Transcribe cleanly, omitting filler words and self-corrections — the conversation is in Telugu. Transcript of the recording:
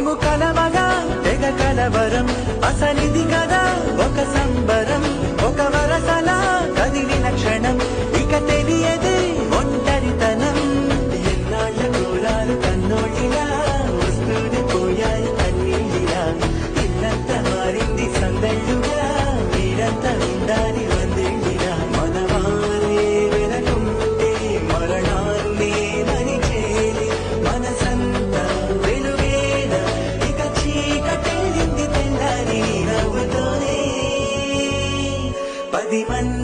మేము కలవగా తెగ కలవరం అసలిది కదా ఒక సంబరం ఒక వరసలా కదిలిన క్షణం ఇక తెలియదే ఒంటరితనం ఎన్నాళ్ళ కోరాలు కన్నోళ్ళిలా వస్తూనే పోయాయి కన్నీళ్ళిలా ఇల్లంతా మారింది సందళ్ళుగా మీరంతా ఉండాలి వందేళ్ళిలా మనవారే వెనకుంటే మరణాన్ని మరిచేది మనసంతా వెలుగేన ఇక చీకటెళ్ళింది తెల్లారి నవ్వుతోనే 10 మంది